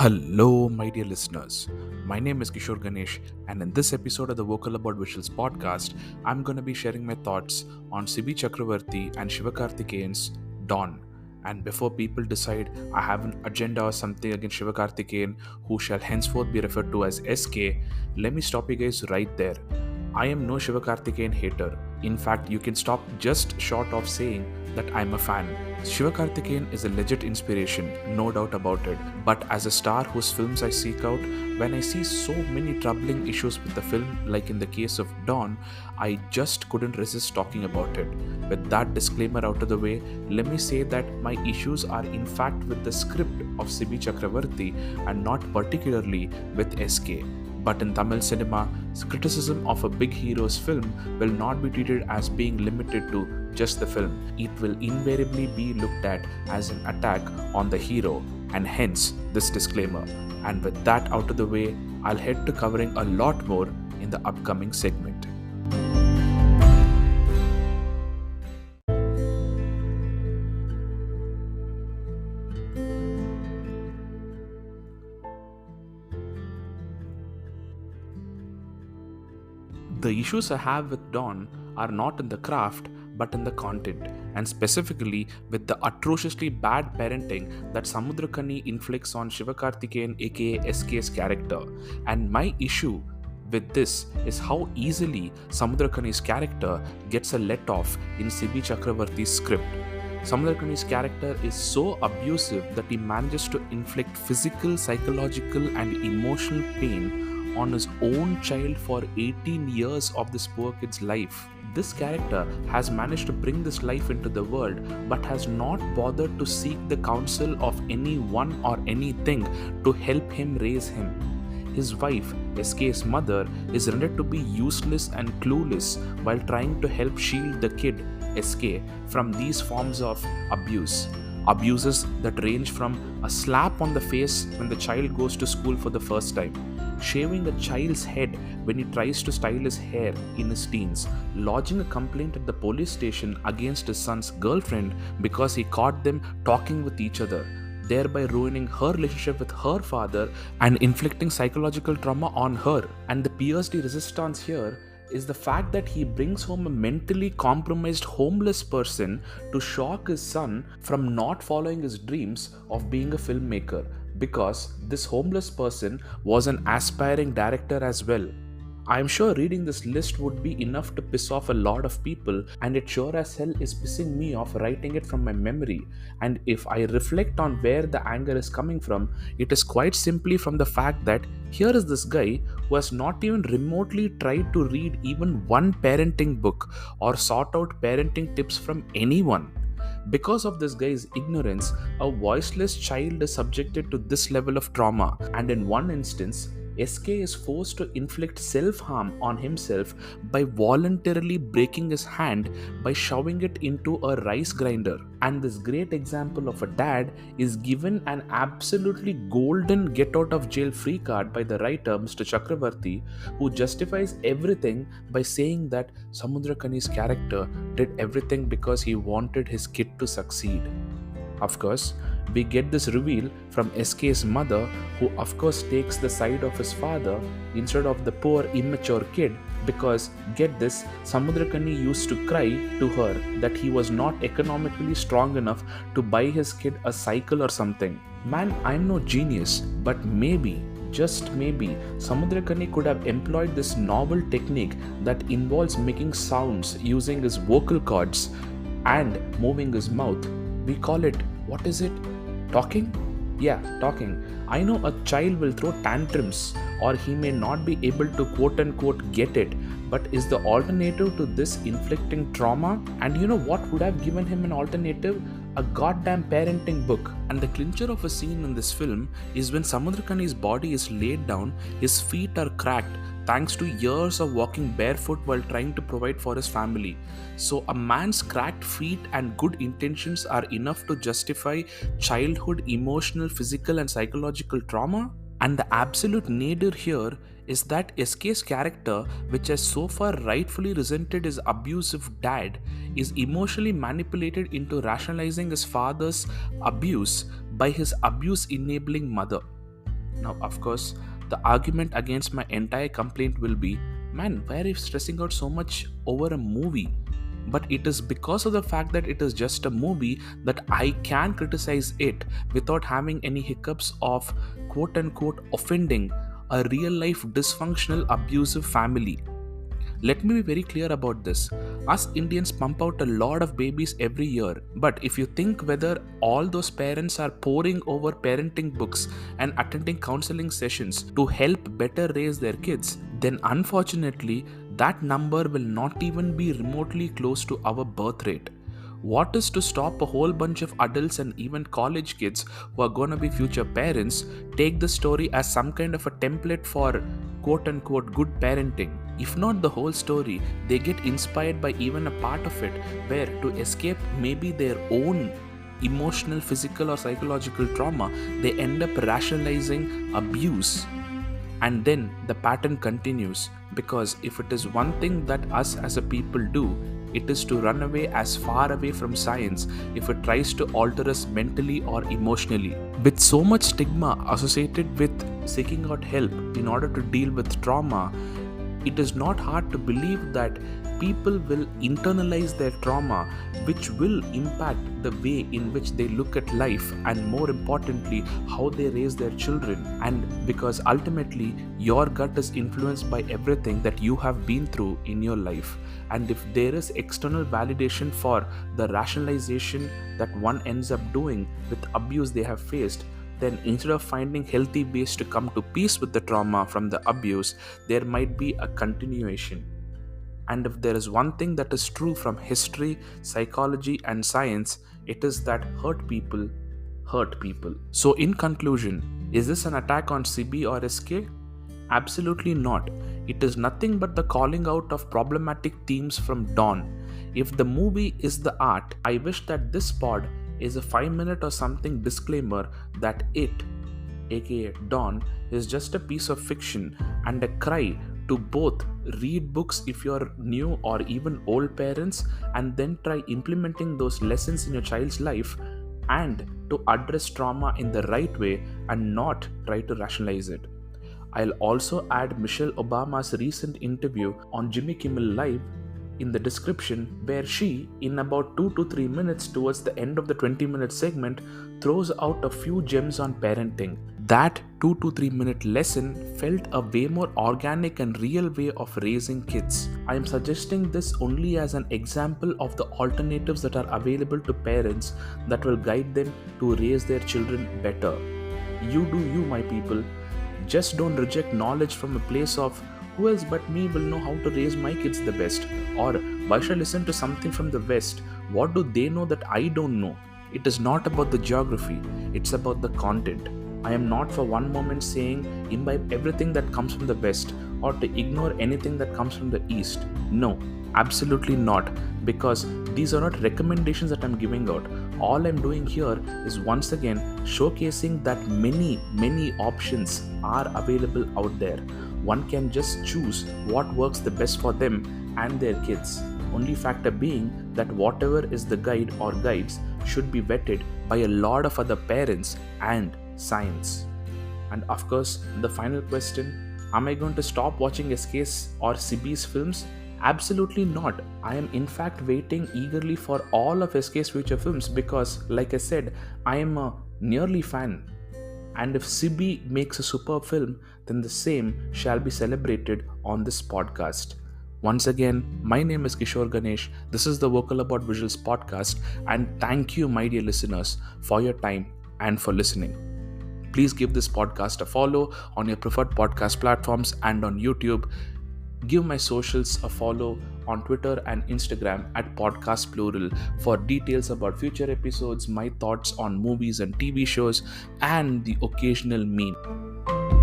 Hello, my dear listeners. My name is Kishore Ganesh, and in this episode of the Vocal About Visuals podcast, I'm going to be sharing my thoughts on Cibi Chakaravarthi and Sivakarthikeyan's Dawn. And before people decide I have an agenda or something against Sivakarthikeyan, who shall henceforth be referred to as SK, let me stop you guys right there. I am no Sivakarthikeyan hater. In fact, you can stop just short of saying that I'm a fan. Sivakarthikeyan is a legit inspiration, no doubt about it. But as a star whose films I seek out, when I see so many troubling issues with the film, like in the case of Dawn, I just couldn't resist talking about it. With that disclaimer out of the way, let me say that my issues are in fact with the script of Cibi Chakaravarthi and not particularly with SK. But in Tamil cinema, criticism of a big hero's film will not be treated as being limited to just the film. It will invariably be looked at as an attack on the hero, and hence this disclaimer. And with that out of the way, I'll head to covering a lot more in the upcoming segment. The issues I have with Dawn are not in the craft but in the content, and specifically with the atrociously bad parenting that Samudrakani inflicts on Sivakarthikeyan aka SK's character. And my issue with this is how easily Samudrakani's character gets a let off in Cibi Chakravarthi's script. Samudrakani's character is so abusive that he manages to inflict physical, psychological, and emotional pain on his own child for 18 years of this poor kid's life. This character has managed to bring this life into the world but has not bothered to seek the counsel of anyone or anything to help him raise him. His wife, SK's mother, is rendered to be useless and clueless while trying to help shield the kid, SK, from these forms of abuse. Abuses that range from a slap on the face when the child goes to school for the first time, shaving a child's head when he tries to style his hair in his teens, lodging a complaint at the police station against his son's girlfriend because he caught them talking with each other, thereby ruining her relationship with her father and inflicting psychological trauma on her. And the pierced resistance here is the fact that he brings home a mentally compromised homeless person to shock his son from not following his dreams of being a filmmaker, because this homeless person was an aspiring director as well. I'm sure reading this list would be enough to piss off a lot of people, and it sure as hell is pissing me off writing it from my memory. And if I reflect on where the anger is coming from, it is quite simply from the fact that here is this guy who has not even remotely tried to read even one parenting book or sort out parenting tips from anyone. Because of this guy's ignorance, a voiceless child is subjected to this level of trauma, and in one instance, SK is forced to inflict self-harm on himself by voluntarily breaking his hand by shoving it into a rice grinder. And this great example of a dad is given an absolutely golden get out of jail free card by the writer Mr. Chakravarthi, who justifies everything by saying that Samudrakani's character did everything because he wanted his kid to succeed. Of course, we get this reveal from SK's mother, who of course takes the side of his father instead of the poor immature kid, because get this, Samudrakani used to cry to her that he was not economically strong enough to buy his kid a cycle or something. Man, I'm no genius, but maybe, just maybe, Samudrakani could have employed this novel technique that involves making sounds using his vocal cords and moving his mouth. We call it, what is it? Talking? Yeah, talking. I know a child will throw tantrums or he may not be able to quote unquote get it, but is the alternative to this inflicting trauma? And you know what would have given him an alternative? A goddamn parenting book. And the clincher of a scene in this film is when Samudrakani's body is laid down, his feet are cracked thanks to years of walking barefoot while trying to provide for his family. So a man's cracked feet and good intentions are enough to justify childhood emotional, physical and psychological trauma? And the absolute nadir here is that SK's character, which has so far rightfully resented his abusive dad, is emotionally manipulated into rationalizing his father's abuse by his abuse-enabling mother. Now, of course, the argument against my entire complaint will be, man, why are you stressing out so much over a movie? But it is because of the fact that it is just a movie that I can criticize it without having any hiccups of quote unquote offending a real life dysfunctional abusive family. Let me be very clear about this. Us Indians pump out a lot of babies every year, but if you think whether all those parents are poring over parenting books and attending counseling sessions to help better raise their kids, then unfortunately, that number will not even be remotely close to our birth rate. What is to stop a whole bunch of adults and even college kids who are going to be future parents take the story as some kind of a template for quote unquote good parenting? If not the whole story, they get inspired by even a part of it where to escape maybe their own emotional, physical, or psychological trauma, they end up rationalizing abuse. And then the pattern continues, because if it is one thing that us as a people do, it is to run away as far away from science if it tries to alter us mentally or emotionally. With so much stigma associated with seeking out help in order to deal with trauma, it is not hard to believe that people will internalize their trauma, which will impact the way in which they look at life and, more importantly, how they raise their children. And because ultimately your gut is influenced by everything that you have been through in your life, and if there is external validation for the rationalization that one ends up doing with abuse they have faced, then instead of finding healthy ways to come to peace with the trauma from the abuse, there might be a continuation. And if there is one thing that is true from history, psychology, and science, it is that hurt people hurt people. So, in conclusion, is this an attack on Cibi or SK? Absolutely not. It is nothing but the calling out of problematic themes from Dawn. If the movie is the art, I wish that this pod is a 5-minute or something disclaimer that it, aka Dawn, is just a piece of fiction and a cry to both read books if you're new or even old parents and then try implementing those lessons in your child's life, and to address trauma in the right way and not try to rationalize it. I'll also add Michelle Obama's recent interview on Jimmy Kimmel Live in the description, where she, in about 2 to 3 minutes towards the end of the 20-minute segment, throws out a few gems on parenting. That 2 to 3 minute lesson felt a way more organic and real way of raising kids. I am suggesting this only as an example of the alternatives that are available to parents that will guide them to raise their children better. You do you, my people. Just don't reject knowledge from a place of who else but me will know how to raise my kids the best, or why should I listen to something from the West? What do they know that I don't know? It is not about the geography, it's about the content. I am not for one moment saying imbibe everything that comes from the West or to ignore anything that comes from the East. No, absolutely not, because these are not recommendations that I'm giving out. All I'm doing here is once again showcasing that many options are available out there. One can just choose what works the best for them and their kids. Only factor being that whatever is the guide or guides should be vetted by a lot of other parents and science. And of course, the final question, am I going to stop watching SK's or Cibi's films? Absolutely not. I am in fact waiting eagerly for all of SK's future films because, like I said, I am a nearly fan. And if Cibi makes a superb film, then the same shall be celebrated on this podcast. Once again, my name is Kishore Ganesh. This is the Vocal About Visuals podcast, and thank you, my dear listeners, for your time and for listening. Please give this podcast a follow on your preferred podcast platforms and on YouTube. Give my socials a follow on Twitter and Instagram at Podcast Plural for details about future episodes, my thoughts on movies and TV shows, and the occasional meme.